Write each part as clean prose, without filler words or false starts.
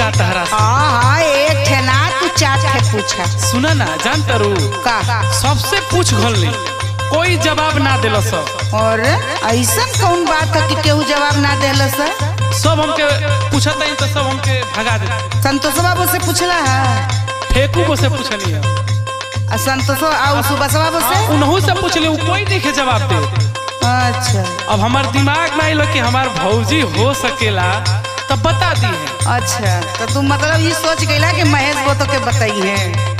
का तहरा से? हाँ एक ठे ना तू चार ठे पूछा। सुना ना जान तरू का सबसे पूछ घोलनी कोई जवाब ना दिलो सब। और ऐसा कौन बात है कि केहू जवाब ना देला सर? सब हमके पूछता ही तो सब हमके भगा दे। संतोष बाबू से पूछला है? फेकू को से पूछनी है। संतोष और सुबह बाबू से? उन्हों से पूछले कोई नहीं के जवाब दे। अच्छा अब हमार दिमाग में आइलो कि हमार भौजी हो सकेला तब बता दी है। अच्छा तो तुम मतलब ये सोच गईला कि महेश वो तो के बताई है?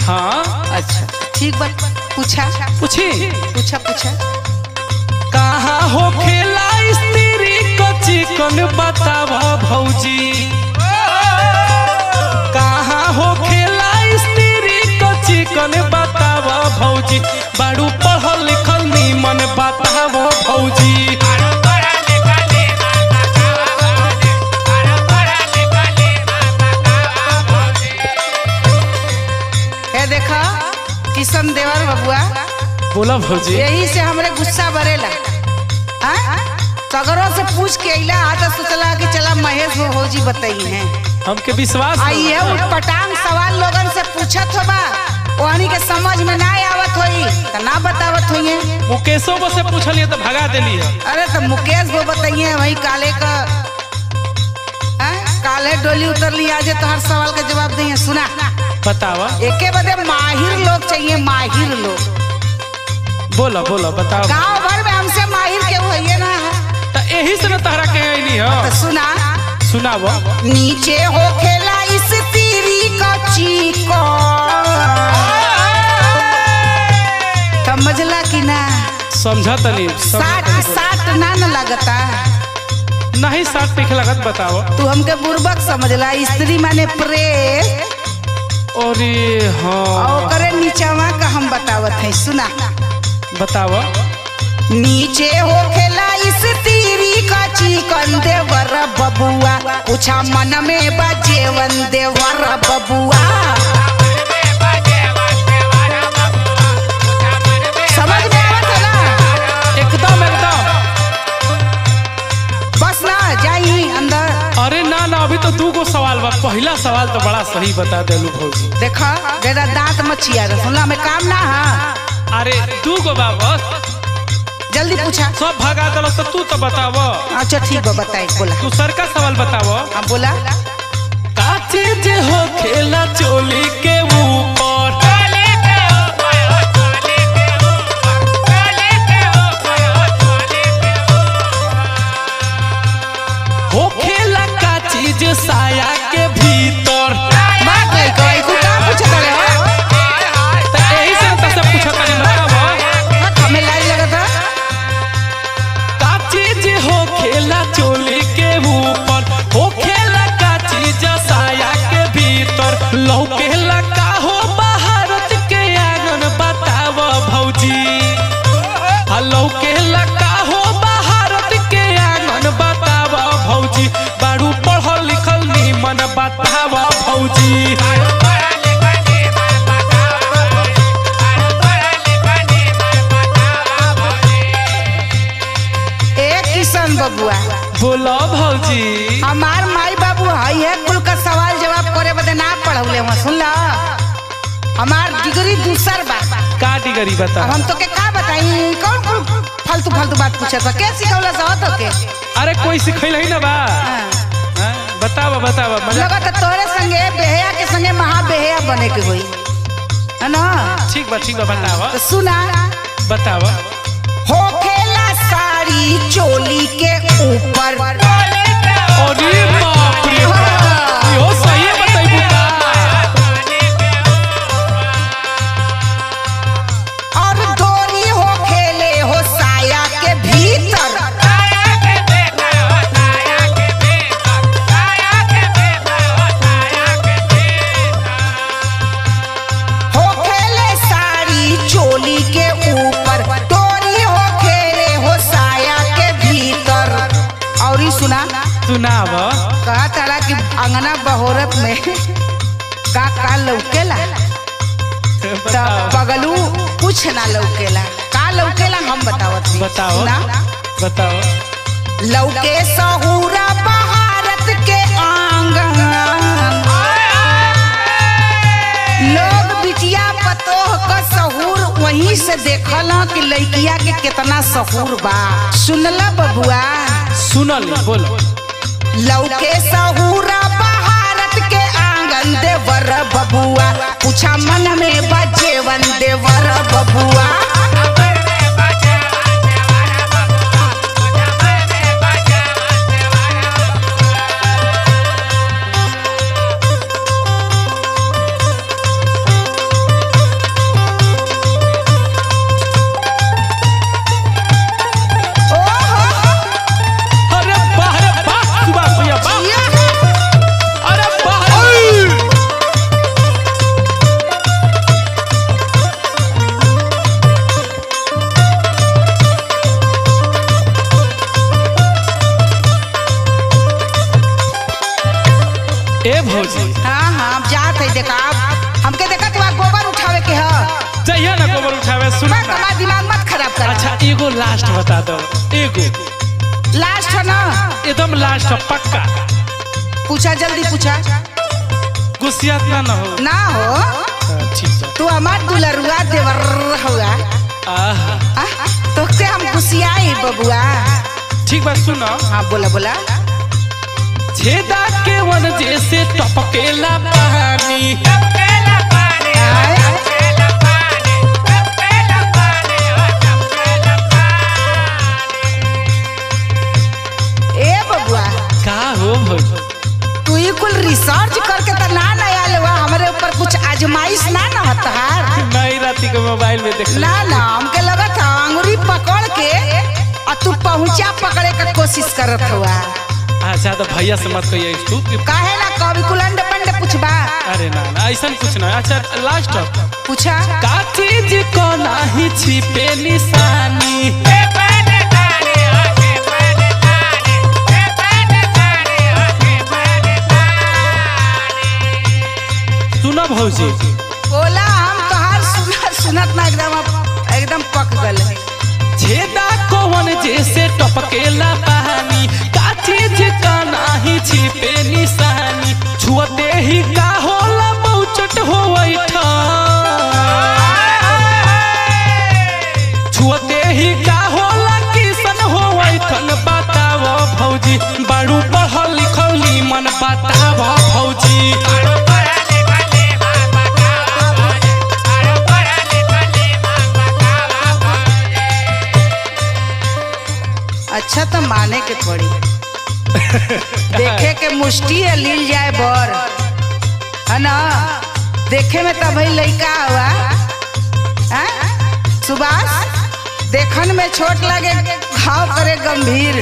हाँ अच्छा ठीक बात पूछा। पूछी पूछा पूछा। कहाँ हो खेला स्त्री को चिकन बतावा भौजी। कहाँ हो खेला स्त्री को चिकन बतावा भौजी। बारू पढ़ल लिखल नीमन बतावा भौजी। देखा किशन देवर बबुआ बोला भौजी। यही से हमरे गुस्सा भरेला। सगरों से पूछ के अइला आता सोचला कि चला महेश वो भौजी बताई हैं। हमके विश्वास आइए उटपटांग सवाल लोगन से पूछत होबा ओहनी के समझ में ना आवत होई त ना बतावत होई है। मुकेशो वो से पूछलिए तो भगा देली है। अरे तो मुकेश वो बताइए वही काले का काले डोली उतरली आज तो हर सवाल का जवाब दिए। सुना बतावा। एके बदे माहिर लोग चाहिए माहिर लोग। बोलो बोलो बताओ। गाँव भर में हमसे माहिर के हुए ना है तो यही से न तहरा के आईनी है। तो सुना सुनावो। नीचे हो खेला इस तीरी का चीको समझला कि ना? समझा तनी। साठ साठ ना न लगता नहीं साठ पे लगत बताओ। तू हमके बुर्बक समझला। स्त्री माने प्रेस। अरे हाँ और करे नीचवा का हम बतावत है। सुना बताओ। नीचे हो खेला इस तीरी का चिकन देवर बबुआ। पूछा मन में बजेवन देवर बबुआ। समझ में आवत है ना? एकदम एकदम। बस ना जाई अंदर। अरे ना ना अभी तो दू गो सवाल बा। पहला सवाल तो बड़ा सही बता देलू भौजी। देखा बेटा दांत मचिया सुनला में काम ना है। अरे दू गो बा बस। जल्दी पूछा। सब भगा दलो तो तू तो बतावो। अच्छा ठीक बा बताई बोला। तू सर का सवाल बतावो। हाँ बोला। का चीज हो खेला चोली के ऊपर। हो खेला का चीज साया के भीतर। बात नहीं कोई को का पूछत रहे हो? तो यही से तो सब पूछत नहीं बतावो। हमें लाज लगता। का चीज हो खेला चोली के ऊपर। हो खेला का चीज साया के भीतर। लौकेला का हो भारत के आंगन बतावो भौजी। लौकेला का हो भारत के आंगन बतावो भौजी। बारू पढ़ल लिखल नीमन बतावो भौजी। किशन बबुआ बोलो भौजी। हमार माई बाबू हई है कुल का सवाल जवाब करे बदे ना पढ़ौले हुआ। सुन ला हमार डिग्री दूसर बा। का डिग्री बता। अब हम तो के का बताई कौन कौन फालतू फालतू बात पूछत बा? के सिखौला सा तो के? अरे कोई सिखैल ही ना बा। बतावा बतावा। लगा तो तोरे संगे बेहया के संगे महा बेहया बने के होई है ना? ठीक बा बतावा। तो सुना बतावा। हो खेला साड़ी चोली के ऊपर। अरे बाप रे यो सही बताइबू का। और डोरी हो खेले हो साया के भीतर। हो खेले साड़ी चोली के ऊपर। डोरी हो खेले हो साया के भीतर। और ही सुना सुनाव। कहा तारा कि अंगना बहोरत में का लौकेला तो बगलू कुछ ना लौकेला। का लौकेला हम बतावत हई। बताओ सुना बताओ। लौके सहूरा भारत के आंगन। बिटिया पतोह का सहूर वहीं से देखल कि लड़किया के कितना सहूर बा। सुनला बबुआ? सुनल बोलो। लौके सहूरा भारत के आंगन देवर बबुआ, पूछा मन में बजेवन देवर बबुआ। हाँ हाँ जात है देखा। हमके देखा तू गोबर उठावे के है। जइया ना गोबर उठावे। सुन ना, तुम्हारा दिमाग मत खराब कर। अच्छा एगो लास्ट बता दो। एगो लास्ट है ना? एकदम लास्ट है पक्का। पूछा जल्दी पूछा। गुस्सियात ना हो। ना हो। ठीक है। तू हमार दुलरुआ देवर हुआ। तो से हम गुस्सियाई बबुआ। ठीक बात सुनो। हाँ बोला बोला। छेदा के वन जैसे टपकेला पानी। ए बबुआ का हो भौजी? तू ही कुल रिसर्च करके तो ना आयल हुआ हमारे ऊपर कुछ आजमाइश ना होता है। नहीं राती को मोबाइल में देख ना ना हमके लगा था अंगुरी पकड़ के और तू पहुंचा पकड़े का कोशिश करत हुआ। अच्छा तो भैया से मत कहिए तू। काहे ना कभी कुलंड पंड पूछबा? अरे ना ना ऐसा कुछ ना। अच्छा लास्ट पूछा। का चीज को नहीं छिपे निशानी। सुना भौजी। बोला हम तोहार सुनत ना एकदम पक गल। छेदा कौन जैसे टपकेला पानी, का चीज का नहीं छिपे निशानी। छुअते ही का होला बहुचट होइठा। छुअते ही का होला किसन होइठन। बताओ भौजी बड़ू पढ़ल लिखल मन। बताओ भौजी। अच्छा तो माने के पड़ी। देखे के मुष्टि है लील जाए बर है ना। देखे में तब लड़का हुआ सुभाष। देखन में छोट लगे घाव करे गंभीर।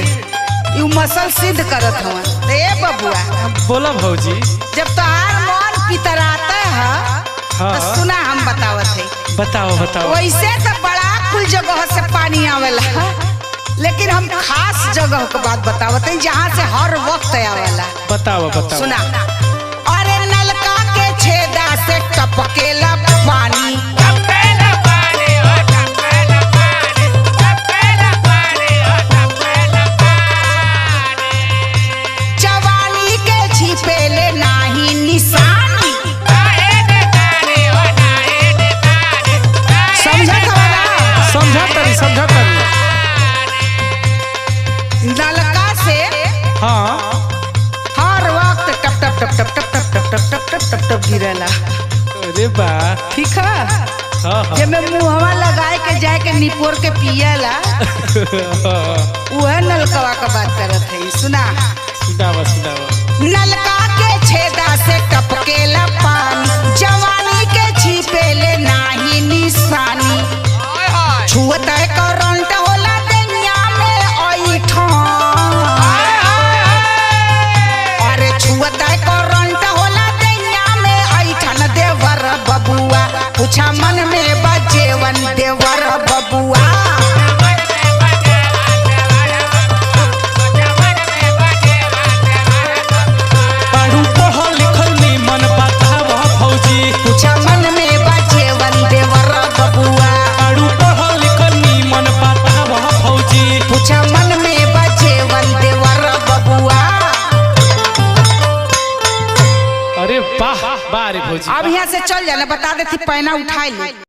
यू मसल सिद्ध करत हुआ। ए बबुआ बोला भौजी। जब तोहार मन पितराता है तो सुना हम बतावत है। बताओ बताओ। वैसे तो बड़ा कुल जगह से पानी आवेला, लेकिन हम खास जगह के बात बतावत हैं जहाँ से हर वक्त आवेला। बताओ बताओ। सुना। अरे नलका के छेदा से टपकेला पानी। जवानी के छिपेले नाही निशानी। समझा करी। नलका से हाँ हर वक्त टप टप टप टप टप टप टप टप टप टप टप टप गिरेला। अरे बा ठीक है। हाँ जे में मुहवा लगाए के जाए के निपोर के पियला वह नलकवा का बात करत है। सुना। सुनावा। नलका के छेदा से टपकेला पानी। जवानी के छिपेले नाही निशानी। छुअत करंट होला दुनिया में ऐठन। अरे छुअत करंट होला दुनिया में ऐठन। देवर बबुआ पूछा मन में बजेवन देवर बबुआ। पढ़ू पढ़ल लिखल मन। बताओ भौजी। पूछा मन में बजेवन देवर बबुआ। पढ़ू पढ़ल लिखल मन। भौजी अब यहाँ से चल जाना, बता देती पैना उठा ले।